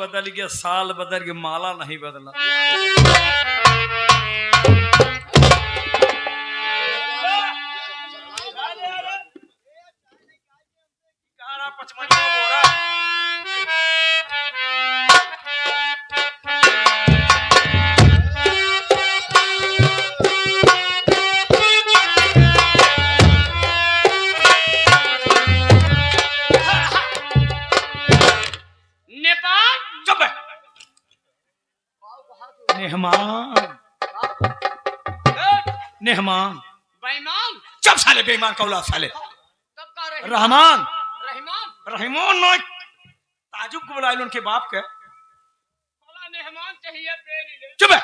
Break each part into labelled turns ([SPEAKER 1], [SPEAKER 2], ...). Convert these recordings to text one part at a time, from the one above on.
[SPEAKER 1] बदल गया, साल बदल गया, माला नहीं बदला। नेहमान
[SPEAKER 2] बेईमान
[SPEAKER 1] चुप साले, बेईमान का औलाद साले।
[SPEAKER 2] तब का
[SPEAKER 1] रहमान
[SPEAKER 2] रहमान
[SPEAKER 1] रहीमोन नो ताजुब को बुलाए उनके बाप के।
[SPEAKER 2] बोला मेहमान चाहिए पेड़ ले।
[SPEAKER 1] चुप है।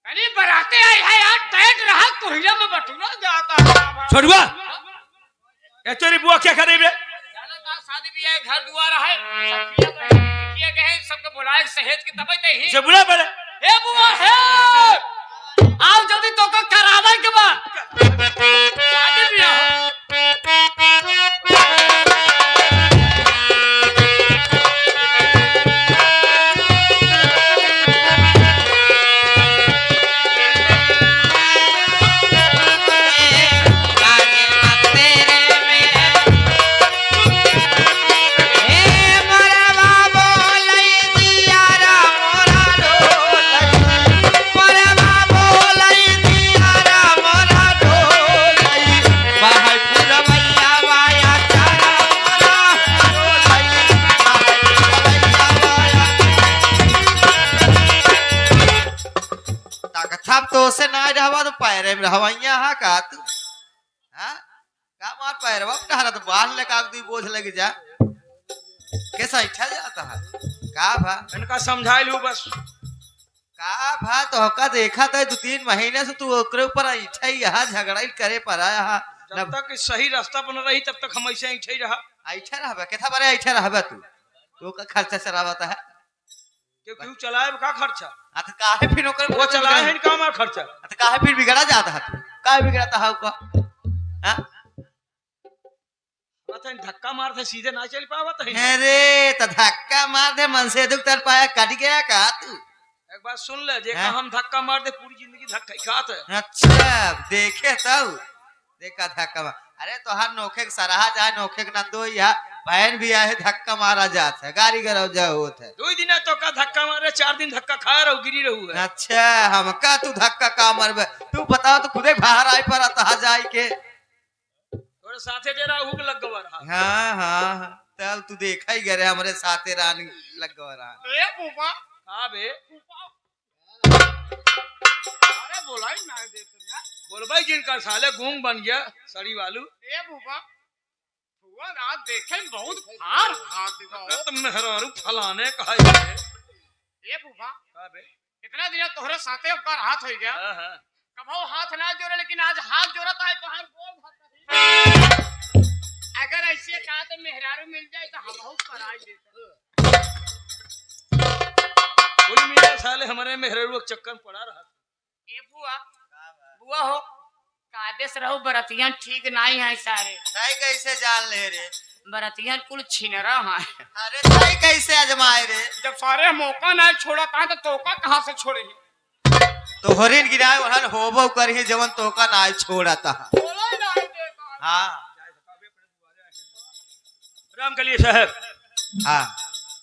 [SPEAKER 2] अरे बराते आई है यार, टैग रहा कोहिला में बटुरा जाता है।
[SPEAKER 1] छोड़ुआ ये तेरी बुआ क्या करे बे?
[SPEAKER 2] शादी भी है, घर दुआर है, सब किए गए, सबके बुलाए सहेज के तब ही
[SPEAKER 1] जे बुला पड़े।
[SPEAKER 2] ए बुआ है, आओ जल्दी तो को करावे के बा शादी भी हो।
[SPEAKER 3] तो से ना रहवा तो पैरे में रहवाइया हा का तू हां का मार पैरवा टहरा तो बाल ले का दी बोझ लग जा कैसा इच्छा जाता है का भा
[SPEAKER 1] इनका समझाई लू बस।
[SPEAKER 3] का भा तो का देखा था 2-3 महीने से तू ओकरे ऊपर इच्छा ही यहां झगड़ा करे पर आया हा।
[SPEAKER 1] जब तक सही रास्ता पर न रही तब तक हम ऐसे ही रहा।
[SPEAKER 3] अच्छा रहबे केथा बारे अच्छा रहबे तू का खर्चा से रहबता है
[SPEAKER 1] क्यों चलाए का खर्चा?
[SPEAKER 3] अत काहे फिर ओकर
[SPEAKER 1] वो चलाए है का मार खर्चा।
[SPEAKER 3] अत काहे फिर बिगड़ा जाता है तू काहे बिगड़ता है का हां
[SPEAKER 1] पता धक्का मार दे सीधे ना चल पावत है।
[SPEAKER 3] अरे त धक्का मार दे मन से दुख तर पाया कट गया का तू।
[SPEAKER 1] एक बात सुन ले, जे का हम धक्का मार दे पूरी जिंदगी धक्का ही खात है।
[SPEAKER 3] अच्छा देखे तब देखा धक्का मार। अरे तोहार नोखे के सराहा जाए नोखे के नंदो या बहन भी आए धक्का मारा जात है गाड़ी गरौ जा होत है
[SPEAKER 1] 2 दिन तो का धक्का मारे 4 दिन धक्का खाए रहू गिरी रहू है।
[SPEAKER 3] अच्छा हमका तू धक्का का मारबे तू बताओ तो खुदे बाहर आई पर तहा जाई के
[SPEAKER 1] तोरे साथे तेरा हुक लग गवा रहा।
[SPEAKER 3] हां हां तब तू देखा ही गरे हमरे साथे रानी लग गवा रहा।
[SPEAKER 2] ए बुबा
[SPEAKER 1] हां बे
[SPEAKER 2] अरे बोलाई ना देते ना
[SPEAKER 1] बोल भाई जिनका साले गूंग बन गया सड़ी वालू।
[SPEAKER 2] ए बुबा हुआ रात देखे बहुत फार हाथ गो
[SPEAKER 1] तुम मेहरारू फलाने कहा है।
[SPEAKER 2] ए बुबा
[SPEAKER 1] हां बे
[SPEAKER 2] इतना दिन तोहरे साथे ऊपर हाथ हो गया।
[SPEAKER 1] हां हां
[SPEAKER 2] कभो हाथ ना जोड़े लेकिन आज हाथ जोड़ता है तो हर गोल भाग। अगर ऐसे कहा तो मेहरारू मिल जाए तो हम बहुत कराई देते।
[SPEAKER 1] बोल मेरे साले हमारे मेहरारू के चक्कर में पड़ा रहा।
[SPEAKER 2] ए बुआ बुआ हो कादेश रहो बरतियां ठीक नहीं है सारे।
[SPEAKER 3] ताई कैसे जान ले रे
[SPEAKER 2] बरतियां कुल छिनरा है।
[SPEAKER 3] अरे ताई कैसे आजमाए रे
[SPEAKER 2] जब सारे मौका ना छोड़ा था तो तोका कहां से छोड़े
[SPEAKER 3] तो हरिन गिराए वहन होबो करही जवन तोका ना छोड़ता
[SPEAKER 2] बोला ना देखा।
[SPEAKER 3] हां
[SPEAKER 1] राम के लिए साहब
[SPEAKER 3] हां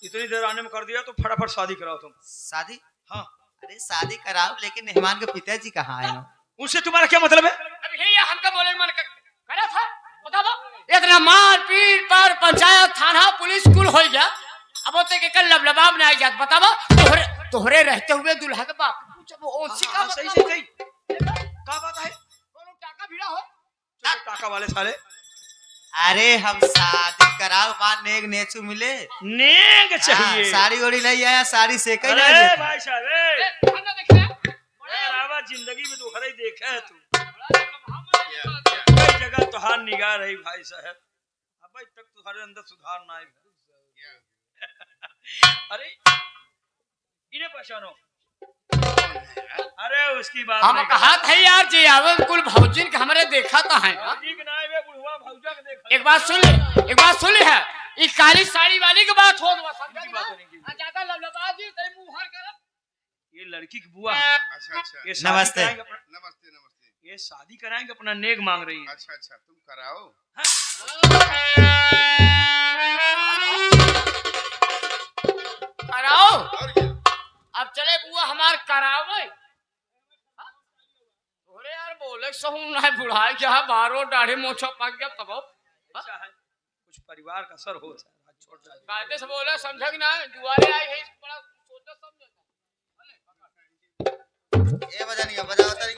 [SPEAKER 1] इतनी देर आने में कर दिया तो फटाफट शादी कराओ तुम।
[SPEAKER 3] शादी
[SPEAKER 1] हाँ
[SPEAKER 3] अरे शादी कराओ लेकिन मेहमान के पिताजी कहाँ आए हो
[SPEAKER 1] उनसे तुम्हारा क्या मतलब है?
[SPEAKER 2] अब ये हमका बोले मन करा था बताओ इतना मार पीट पर पंचायत थाना पुलिस कुल हो गया अब होते के कल लबलबाब में आई जात बताओ तोहरे रहते हुए दुल्हा के बाप जब ओसी का
[SPEAKER 1] सही सही क्या बात है?
[SPEAKER 2] कोनो टाका भिड़ा हो
[SPEAKER 1] टाका वाले साले।
[SPEAKER 3] अरे हम शादी कराओ मान नेग नेचू मिले
[SPEAKER 1] नेग चाहिए।
[SPEAKER 3] साड़ी ओड़ी नहीं आया साड़ी से कहीं
[SPEAKER 1] अरे
[SPEAKER 3] नहीं
[SPEAKER 1] भाई साहब
[SPEAKER 2] ए खाना देख ले
[SPEAKER 1] रावा जिंदगी में तो खरे देखा है तू कई जगह तुहार निगाह रही भाई साहब अब तक तुम्हारे अंदर सुधार ना आए। अरे इन्हें पहचानो अरे उसकी बात
[SPEAKER 2] हम
[SPEAKER 1] नहीं
[SPEAKER 2] कहा था यार जी आवे कुल भौजिन के हमरे देखा तो है ना।
[SPEAKER 1] जी के नाय वे बुढ़वा भौजा के देखा।
[SPEAKER 2] एक बात सुन ले, एक बात सुन ले है ये काली साड़ी वाली की बात हो दो समझ
[SPEAKER 1] की बात नहीं की।
[SPEAKER 2] ज्यादा लबलबा जी तेरे मुंह हर कर।
[SPEAKER 1] ये लड़की की बुआ है।
[SPEAKER 4] अच्छा अच्छा
[SPEAKER 1] ये शादी
[SPEAKER 3] नमस्ते।
[SPEAKER 1] कराएंगे अपना-
[SPEAKER 4] नमस्ते नमस्ते।
[SPEAKER 1] ये शादी कराएंगे अपना नेक मांग रही है।
[SPEAKER 4] अच्छा अच्छा तुम कराओ।
[SPEAKER 2] कराओ
[SPEAKER 4] और क्या?
[SPEAKER 2] अब चले बुआ हमार करावे। अरे यार बोले सहू ना बुढ़ाई क्या बारो दाढ़ी मोछो पक गया तब
[SPEAKER 1] अच्छा है कुछ परिवार का सर हो छोटा है।
[SPEAKER 2] कायदे से बोले समझ कि ना दुआरे आई है बड़ा सोचा समझ।
[SPEAKER 3] ये बजानिया बजाओ तारी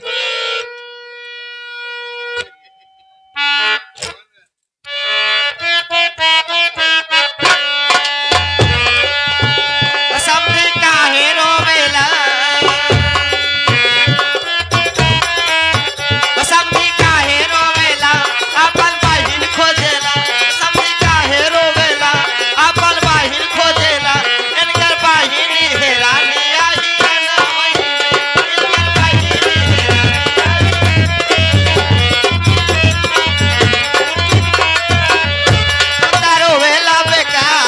[SPEAKER 3] समझी काहे रोवेला समझी काहे रोवेला अपन बहिन खोजेला समझी काहे रोवेला अपन बहिन खोजेला इनकर बहिन हेरानी आई ना इनकर बहिन तारो वेला बेकार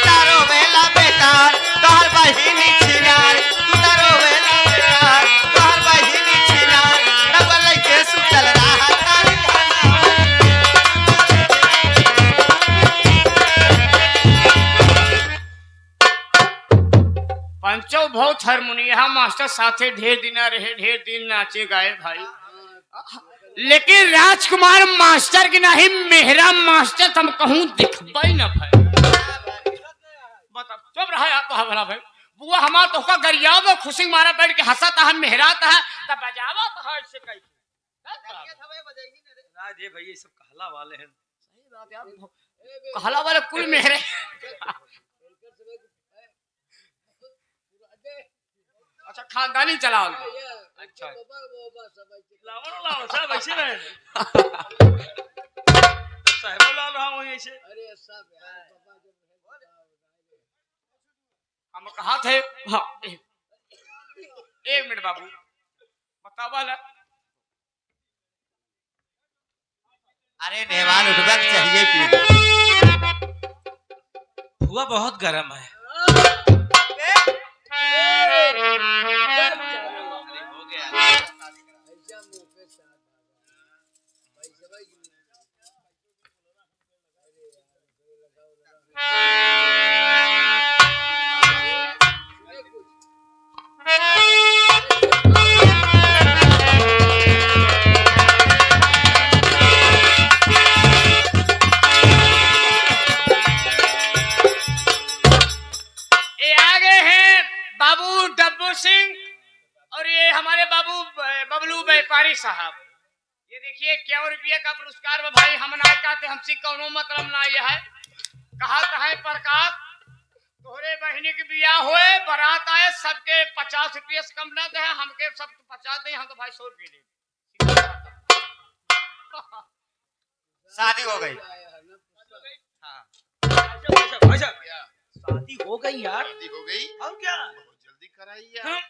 [SPEAKER 3] तारो वेला बेकार तोहर बहिनी छिनार तू तारो वेला बेकार तोहर बहिनी छिनार नगल के सुतल रहा तारी
[SPEAKER 2] पंचो बहुत हारमोनिया मास्टर साथे ढेर दिन रहे ढेर दिन नाचे गाए भाई। लेकिन राजकुमार मास्टर की नहीं मेहरा मास्टर तुम कहूँ दिखबई ना भाई। बता चुप रहा आप तो भला भाई बुआ हमार तो का गरिया में खुशी मारा बैठ के हंसता है मेहराता है तब बजावा तो है इससे कहीं
[SPEAKER 1] राज ये भाई ये सब कहला वाले हैं।
[SPEAKER 2] सही बात यार कहला वाले कुल मेहरे। अच्छा खानदानी चलाओ। अच्छा
[SPEAKER 1] लावण लावण साहब ऐसे रहे साहब लाल रहा हूँ ऐसे।
[SPEAKER 2] हम कहा थे हाँ एक मिनट बाबू बतावा ला।
[SPEAKER 3] अरे नेवान उठबक चाहिए पी
[SPEAKER 1] हुआ बहुत गर्म है।
[SPEAKER 2] ये आगे हैं बाबू डब्बू सिंह और ये हमारे बाबू बबलू व्यापारी साहब। ये देखिए क्या रुपये का पुरस्कार में भाई हम ना कहते हमसे कोनो मतलब ना ये है कहा है प्रकाश तोहरे बहनी के बियाह हुए बारात आए सबके 50 रुपये से कम ना दे हमके सब 50 दे हम तो भाई 100 रुपये ले।
[SPEAKER 3] शादी हो गई
[SPEAKER 1] भाई साहब शादी हो गई यार।
[SPEAKER 4] शादी हो गई
[SPEAKER 1] और क्या
[SPEAKER 4] बहुत जल्दी कराई यार।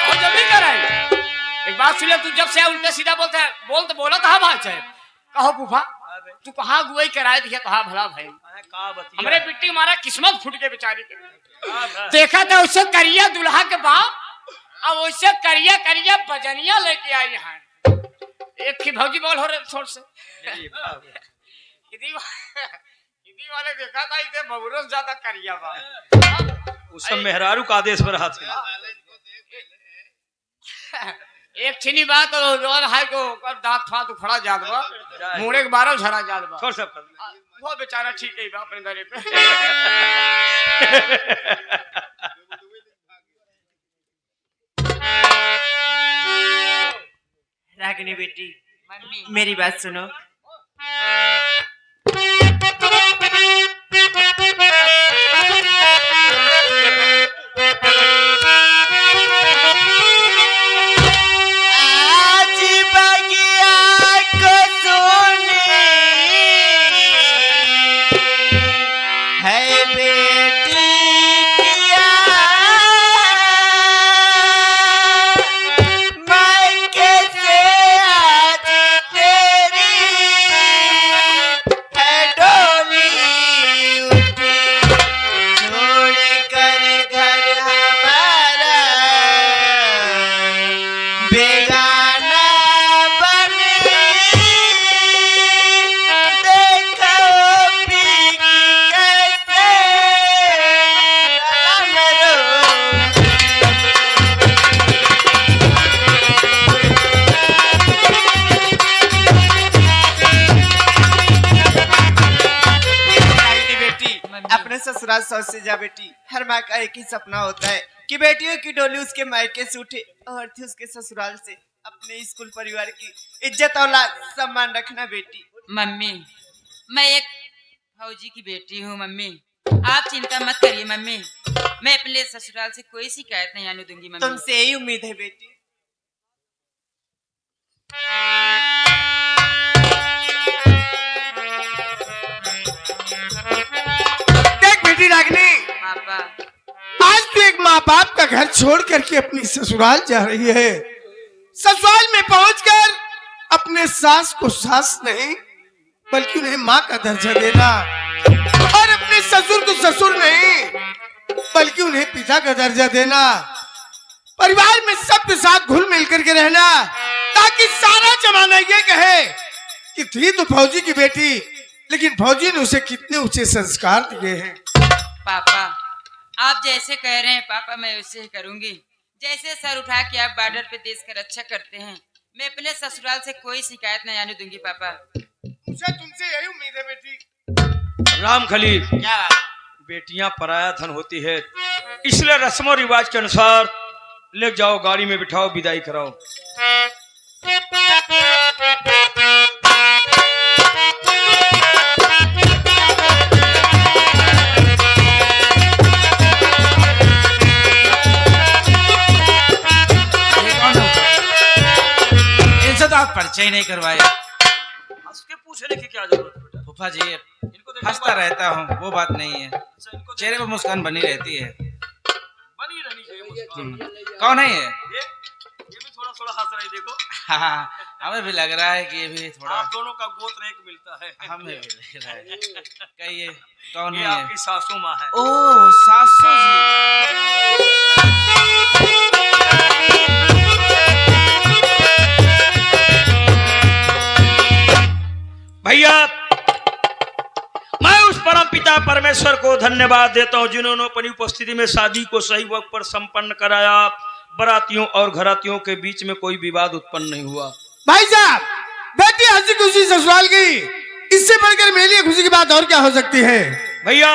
[SPEAKER 2] और जल्दी कराई। एक बात सुन ले तू जब से उल्टा सीधा बोलता है बोल तो बोला कहा भाई साहब कहो फूफा तू कहाँ गुआई कराए दिया कहा भला भाई
[SPEAKER 1] का बतिया
[SPEAKER 2] हमरे बिट्टी हमारा किस्मत फूट के बेचारी के
[SPEAKER 1] का
[SPEAKER 2] देखा था उससे करिया दुल्हा के बाप अब उससे करिया करिया बजनिया लेके आई यहाँ एक की भौजी बोल हो रहे छोड़ से इदी वाले देखा था इसे बबरों ज्यादा करिया बा
[SPEAKER 1] उस सब मेहरारू का आदेश पर हाथ में
[SPEAKER 2] एक छिनी बात और रोज हाय को दांत फात उखड़ा जादवा मुड़े के 12 झड़ा जादवा
[SPEAKER 1] छोड़ सब कर
[SPEAKER 2] वो बेचारा ठीक है अपने दरे पे।
[SPEAKER 5] रागिनी बेटी मेरी बात सुनो। आज बगिया को सुने है बेटी की ससुराल सौस से जा बेटी। हर माँ का एक ही सपना होता है कि बेटियों की डोली उसके मायके से उठे और थी उसके ससुराल से अपने स्कूल परिवार की इज्जत और सम्मान रखना बेटी।
[SPEAKER 6] मम्मी, मैं एक फौजी की बेटी हूँ मम्मी। आप चिंता मत करिए मम्मी, मैं अपने ससुराल से कोई शिकायत नहीं आने दूंगी मम्मी।
[SPEAKER 5] तुमसे यही उम्मीद है बेटी।
[SPEAKER 7] देख बेटी रागिनी,
[SPEAKER 6] पापा,
[SPEAKER 7] आज तू एक माँ बाप का घर छोड़ करके अपनी ससुराल जा रही है। ससुराल में पहुंचकर अपने सास को सास नहीं बल्कि उन्हें माँ का दर्जा देना और अपने ससुर को ससुर नहीं बल्कि उन्हें पिता का दर्जा देना। परिवार में सबके साथ घुल मिल करके रहना ताकि सारा जमाना ये कहे कि थी तो फौजी की बेटी, लेकिन फौजी ने उसे कितने ऊंचे संस्कार दिए हैं।
[SPEAKER 6] पापा, आप जैसे कह रहे हैं पापा मैं वैसे ही करूंगी। जैसे सर उठा के आप बॉर्डर पे देश का रक्षा करते हैं, मैं अपने ससुराल से कोई शिकायत नहीं आने दूंगी पापा।
[SPEAKER 7] मुझे तुमसे यही उम्मीद है बेटी।
[SPEAKER 1] राम खलील,
[SPEAKER 2] क्या
[SPEAKER 1] बेटियां पराया धन होती है, इसलिए रस्मों रिवाज के अनुसार ले जाओ, गाड़ी में बिठाओ, विदाई कराओ।
[SPEAKER 8] इनसे तो आप परिचय नहीं करवाए।
[SPEAKER 1] उसके पूछने की क्या जरूरत है बेटा?
[SPEAKER 8] फूफा जी,
[SPEAKER 1] इनको देखो,
[SPEAKER 8] हंसता रहता हूँ वो बात नहीं है,
[SPEAKER 1] अच्छा, इनको
[SPEAKER 8] चेहरे पर मुस्कान बनी रहती है।
[SPEAKER 1] बनी रहनी चाहिए मुस्कान।
[SPEAKER 8] कौन है ये?
[SPEAKER 1] ये भी थोड़ा थोड़ा हंस रही, देखो।
[SPEAKER 8] हाँ, हमें भी लग रहा है कि ये भी थोड़ा,
[SPEAKER 1] आप दोनों का गोत्र एक मिलता है।
[SPEAKER 8] हमें भी लग रहा है। कहिए कौन
[SPEAKER 1] ये
[SPEAKER 8] है?
[SPEAKER 1] आपकी सासू माँ है।
[SPEAKER 8] ओह, सासू जी।
[SPEAKER 1] भैया, मैं उस परम पिता परमेश्वर को धन्यवाद देता हूँ जिन्होंने अपनी उपस्थिति में शादी को सही वक्त पर संपन्न कराया। बरातियों और घरातियों के बीच में कोई विवाद उत्पन्न नहीं हुआ।
[SPEAKER 7] भाई साहब, बेटी हंसी खुशी ससुराल गई, इससे बढ़कर मेरे लिए खुशी की बात और क्या हो सकती है।
[SPEAKER 1] भैया,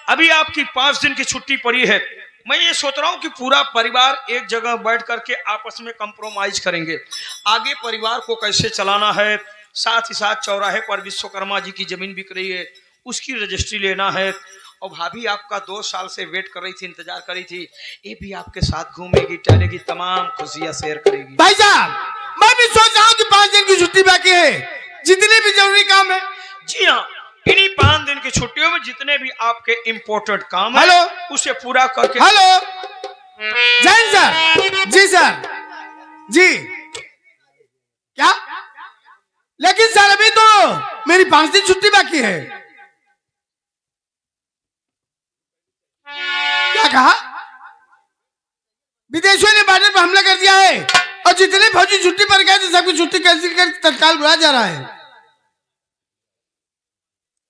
[SPEAKER 1] अभी आपकी 5 दिन की छुट्टी पड़ी है। मैं ये सोच रहा हूँ कि पूरा परिवार एक जगह बैठ करके आपस में कंप्रोमाइज करेंगे, आगे परिवार को कैसे चलाना है। साथ ही साथ चौराहे पर विश्वकर्मा जी की जमीन बिक रही है, उसकी रजिस्ट्री लेना है। और भाभी आपका 2 साल से वेट कर रही थी, इंतजार कर रही थी, ये भी आपके साथ घूमेगी, टहलेगी, तमाम खुशियां शेयर करेगी।
[SPEAKER 7] भाई साहब, मैं भी सोच रहा हूँ कि 5 दिन की छुट्टी बाकी है, जितने भी जरूरी काम है।
[SPEAKER 1] जी हाँ, इन्हीं 5 दिन की छुट्टियों में जितने भी आपके इम्पोर्टेंट काम है,
[SPEAKER 7] हेलो,
[SPEAKER 1] उसे पूरा करके।
[SPEAKER 7] Hello, Jain sir. जी सर, जी। क्या? लेकिन सर अभी तो मेरी 5 दिन छुट्टी बाकी है। क्या कहा? विदेशियों ने बॉर्डर पर हमला कर दिया है और जितने फौजी छुट्टी पर गए थे सबकी छुट्टी कैंसिल कर तत्काल बुलाया जा रहा है।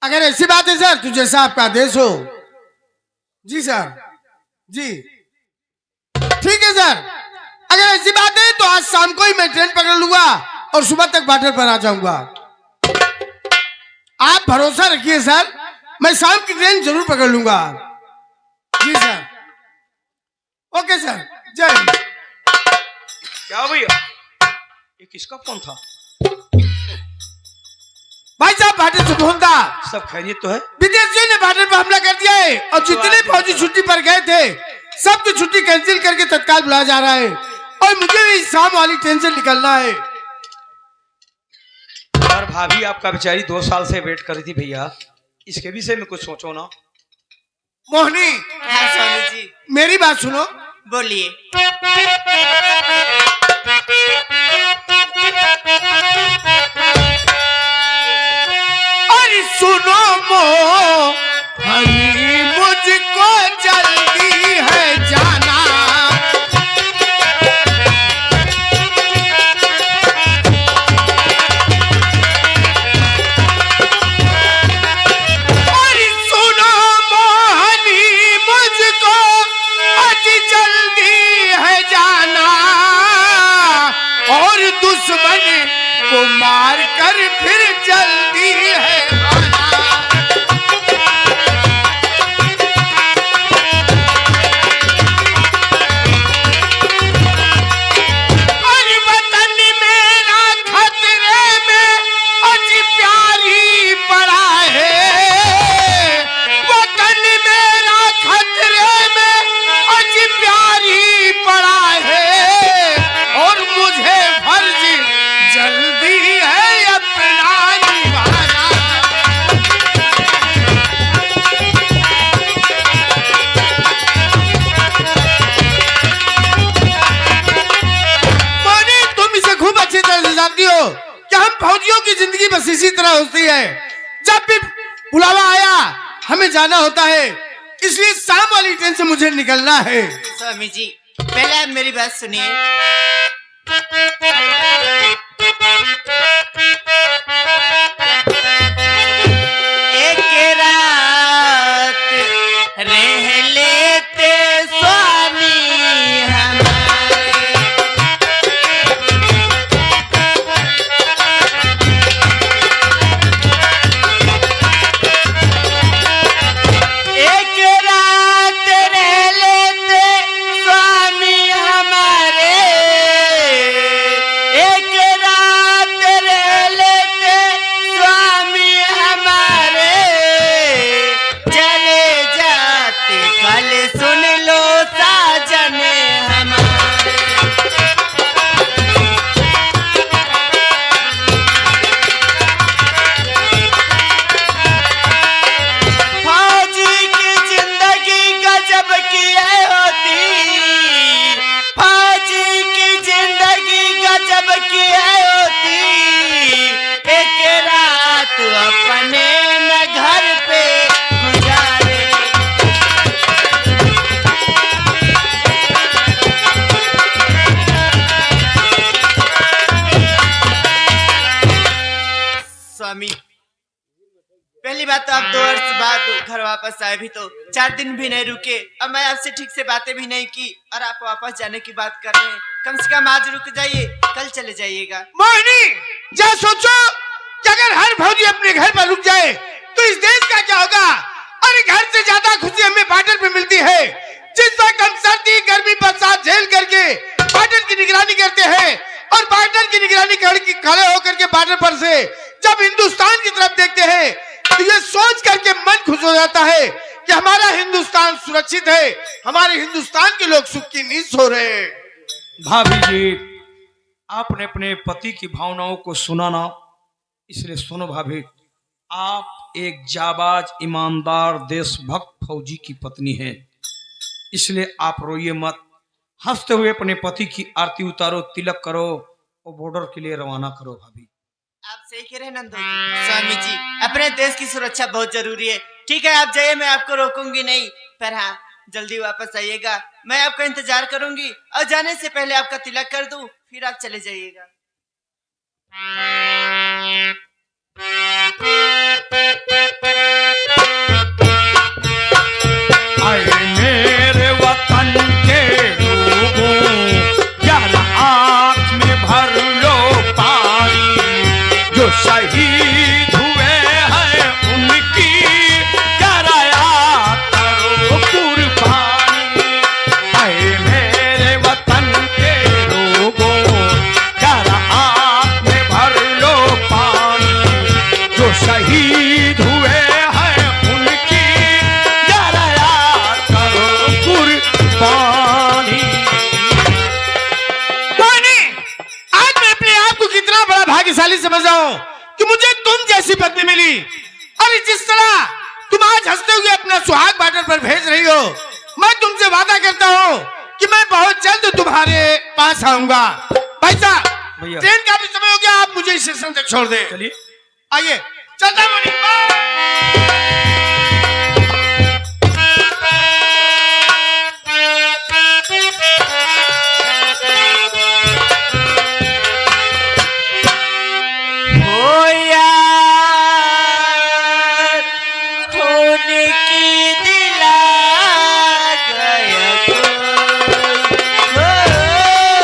[SPEAKER 7] अगर ऐसी बात है सर तो जैसा आपका आदेश हो। जी सर, जी ठीक है सर। अगर ऐसी बात है तो आज शाम को ही मैं ट्रेन पकड़ लूंगा और सुबह तक बॉर्डर पर आ जाऊंगा। आप भरोसा रखिए सर, मैं शाम की ट्रेन जरूर पकड़ लूंगा। जी सर, ओके सर, जय हिंद।
[SPEAKER 1] क्या भैया, ये किसका फोन था?
[SPEAKER 7] भाई साहब, बॉर्डर से फोन था।
[SPEAKER 1] सब खैरियत तो है?
[SPEAKER 7] विदेशियों ने बॉर्डर पर हमला कर दिया है और जितने फौजी छुट्टी पर गए थे सबकी छुट्टी कैंसिल करके तत्काल बुलाया जा रहा है और मुझे भी शाम वाली ट्रेन से निकलना है।
[SPEAKER 1] और भाभी आपका बेचारी 2 साल से वेट कर रही थी भैया, इसके विषय में कुछ सोचो ना।
[SPEAKER 7] मोहनी,
[SPEAKER 5] हाँ स्वामी जी,
[SPEAKER 7] मेरी बात सुनो।
[SPEAKER 5] बोलिए।
[SPEAKER 7] अरे सुनो मोहनी, मुझको जल्दी है जाना। अरे सुनो मोहनी, मुझको आज जल्दी है जाना और दुश्मन को मार कर फिर जल्दी है आना। जिंदगी बस इसी तरह होती है, जब भी बुलावा आया हमें जाना होता है, इसलिए शाम वाली ट्रेन से मुझे निकलना है।
[SPEAKER 5] स्वामी जी पहले आप मेरी बात सुनिए। एक रात रह लेते स्वामी हमारे, एक रात रह लेते स्वामी हमारे, एक रात रह लेते स्वामी हमारे, चले जाते कल सुन लो साजन हमारे। फौजी की जिंदगी गजब की है होती, फौजी की जिंदगी गजब की है होती, एक रात अपने न घर पे गुजारे। स्वामी पहली बात तो आप 2 वर्ष बाद घर वापस आए, भी तो 4 दिन भी नहीं रुके, अब मैं आपसे ठीक से बातें भी नहीं की और आप वापस जाने की बात कर रहे हैं। कम से कम आज रुक जाइए, कल चले जाइएगा।
[SPEAKER 7] मोहिनी, जरा सोचो कि अगर हर फौजी अपने घर पर रुक जाए तो इस देश का क्या होगा। और घर से ज्यादा खुशी हमें बॉर्डर पे मिलती है, जिस वक्त हम सर्दी गर्मी बरसात झेल करके बॉर्डर की निगरानी करते हैं, और बॉर्डर की निगरानी करके खड़े होकर के बॉर्डर पर से जब हिंदुस्तान की तरफ देखते हैं तो ये सोच करके मन खुश हो जाता है कि हमारा हिंदुस्तान सुरक्षित है, हमारे हिंदुस्तान के लोग सुख की नींद सो रहे हैं।
[SPEAKER 1] भाभी जी, आपने अपने पति की भावनाओं को सुना ना, इसलिए सुनो भाभी, आप एक जाबाज ईमानदार देशभक्त फौजी की पत्नी हैं, इसलिए आप रोइए मत, हंसते हुए अपने पति की आरती उतारो, तिलक करो और बॉर्डर के लिए रवाना करो। भाभी
[SPEAKER 5] आप सही कह रहे हैं नंदो जी। स्वामी जी अपने देश की सुरक्षा बहुत जरूरी है। ठीक है आप जाइए, मैं आपको रोकूंगी नहीं, पर हाँ जल्दी वापस आइएगा, मैं आपका इंतजार करूंगी और जाने से पहले आपका तिलक कर दूं, फिर आप चले जाइएगा।
[SPEAKER 1] आए मेरे वतन के लोगों, यार आँख में भर लो पानी, जो शहीद हुए हैं उनकी जरा याद करो कुर्बानी। आए मेरे वतन के लोगों, जरा आँख में भर लो पानी, जो शहीद हुए हैं उनकी जरा याद करो कुर्बानी।
[SPEAKER 7] आज मैं अपने आप को कितना बड़ा भाग्यशाली समझ रहा हूँ कि मुझे तुम जैसी पत्नी मिली, और जिस तरह तुम आज हंसते हुए अपना सुहाग बॉर्डर पर भेज रही हो, मैं तुमसे वादा करता हूँ कि मैं बहुत जल्द तुम्हारे पास आऊंगा। भाई साहब,
[SPEAKER 1] भैया।
[SPEAKER 7] ट्रेन का भी समय हो गया, आप मुझे स्टेशन तक छोड़ दें।
[SPEAKER 1] चलिए
[SPEAKER 7] आइए, चलता मुनि।
[SPEAKER 5] ओ यार खून की दिला गया कोई, ओ यार।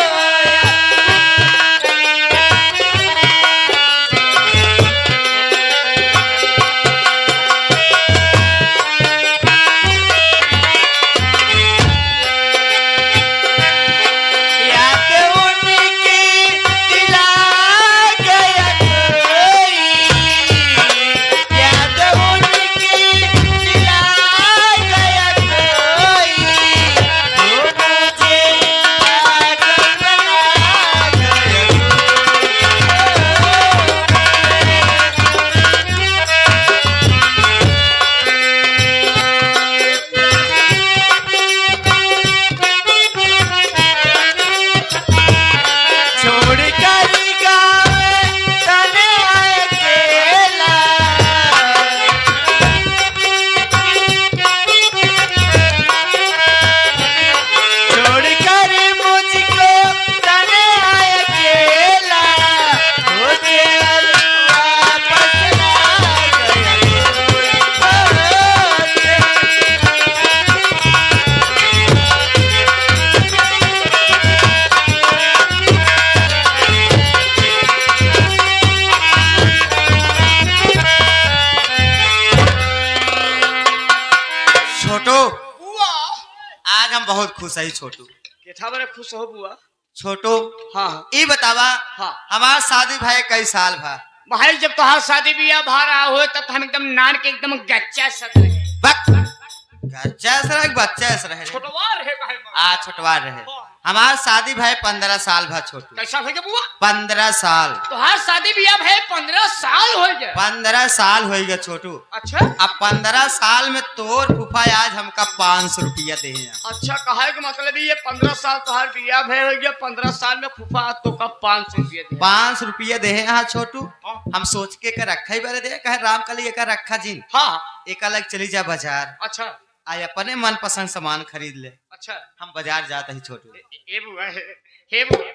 [SPEAKER 3] बहुत खुश है छोटू।
[SPEAKER 2] केठा बड़े खुश हो बुआ।
[SPEAKER 3] छोटू
[SPEAKER 2] हाँ
[SPEAKER 3] ये बतावा
[SPEAKER 2] हाँ
[SPEAKER 3] हमार शादी भाई कई साल भा
[SPEAKER 2] भाई, जब तोहार शादी ब्याह भा रहा हो तब तो हम एकदम नान के एकदम गच्चा सक रहे।
[SPEAKER 3] बच्चा रहे बच्चा रहे
[SPEAKER 2] छोटवा रहे भाई।
[SPEAKER 3] छोटवा रहे। हमार शादी भाई 15 साल भा छोटू।
[SPEAKER 2] कैसा हो गया बुआ?
[SPEAKER 3] 15 साल।
[SPEAKER 2] तोहार शादी ब्याह भाई 15 साल हो गए।
[SPEAKER 3] 15 साल हो गया छोटू।
[SPEAKER 2] अच्छा
[SPEAKER 3] अब 15 साल में तोर फूफा आज हमका 500 रुपया दे हैं।
[SPEAKER 2] अच्छा, कहा है कि मतलब ये 15 साल तोहार ब्याह भाई हो गया, 15 साल में फूफा तो का 500 रुपया दे।
[SPEAKER 3] 500 रुपया दे हैं हाँ छोटू। हम सोच के का रखा ही बारे दे कहे राम कली एक रखा जिन।
[SPEAKER 2] हाँ
[SPEAKER 3] एक अलग चली जा बाजार।
[SPEAKER 2] अच्छा
[SPEAKER 3] आय अपने मन पसंद सामान खरीद ले।
[SPEAKER 2] अच्छा
[SPEAKER 3] हम बाजार जाते ही छोटू।
[SPEAKER 2] हे बुआ हे बुआ,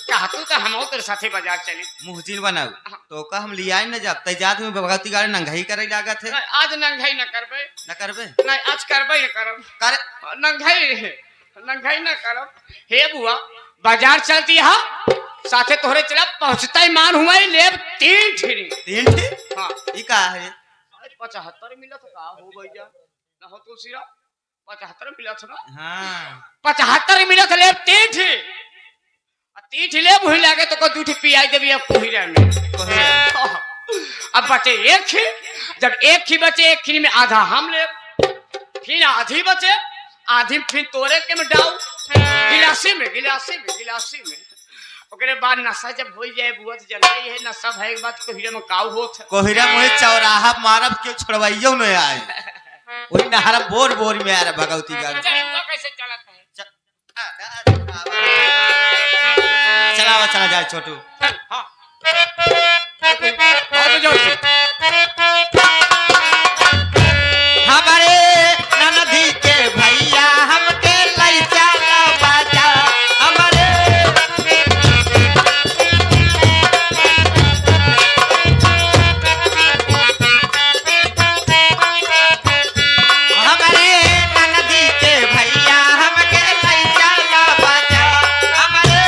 [SPEAKER 2] कहतू तो हम तेरे साथे बाजार चली।
[SPEAKER 3] मुहजिल बनाऊ तो का हम लिया न जब तय जात में भगवती गाड़ी नंगाई करे लागत है।
[SPEAKER 2] आज नंगाई न करबे।
[SPEAKER 3] न करबे
[SPEAKER 2] नहीं आज करबे न करब।
[SPEAKER 3] करे
[SPEAKER 2] नंगाई न करब। हे बुआ बाजार चलती है साथे तोहरे चला पहुंचता ही मान हुआ ले 3 ठेरी।
[SPEAKER 3] 3 ठे।
[SPEAKER 2] हाँ
[SPEAKER 3] ई का है
[SPEAKER 2] 75 मिलत का हो भैया ना हो तुलसीरा 75 मिलत ना।
[SPEAKER 3] हाँ
[SPEAKER 2] 75 मिलत ले 3 ठे। 3 ठे ले भूल लागे तो को 2 ठे पियाई देबी अब कोहिरा में। अब बचे 1 खी। जब 1 खी बचे 1 खी में आधा हम ले, फिर आधी बचे आधी फिर तोरे के में डाउ गिलासी में। ओकरे बाद नशा जब हो जाए बुआ तो जनता ही है नशा भय के बाद कोहिरा में काऊ होत।
[SPEAKER 3] कोहिरा मुहे चौराहा मारब के छोड़वाइयो में आए। वही नहरा बोर में आ रहा भगवती गाड़ी।
[SPEAKER 2] कैसे चलत है?
[SPEAKER 3] चला जाए छोटू।
[SPEAKER 2] हाँ और जो
[SPEAKER 3] हमारे ननदी के भैया हमके लई चला बाजा। हमारे ननदी के भैया हमके लई चला बाजा। हमारे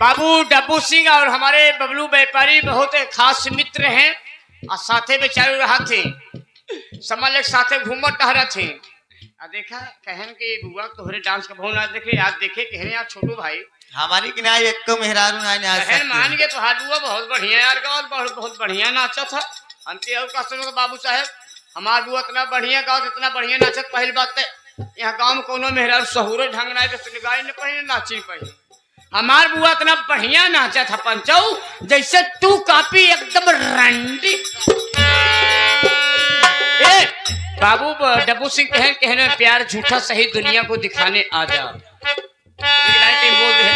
[SPEAKER 2] बाबू डब्बू सिंह और हमारे बबलू व्यापारी बहुत खास मित्र हैं और साथे में चल रहा थे समझ ले साथे घूमत टहरा थे। देखा कहन के बुआ तोहरे डांस का बहुत आज देखे कहने यार छोटू भाई
[SPEAKER 3] हमारी कि नहीं एक को मेहरारू नहीं आज
[SPEAKER 2] कहन मान के तो बुआ बहुत बढ़िया यार गाँव बहुत बढ़िया नाचा था। अंते और का सुनो बाबू साहब हमार बुआ इतना बढ़िया गाँव इतना बढ़िया नाचत। पहली बात यहाँ गाँव में कोनो मेहरारू सहूरे ढंग ना गाय न पहले नाची पहले हमार बुआ इतना बढ़िया नाचा था पंचऊ जैसे तू कापी एकदम रंडी। बाबू डब्बू सिंह कहने प्यार झूठा सही दुनिया को दिखाने आ जा बोल रहे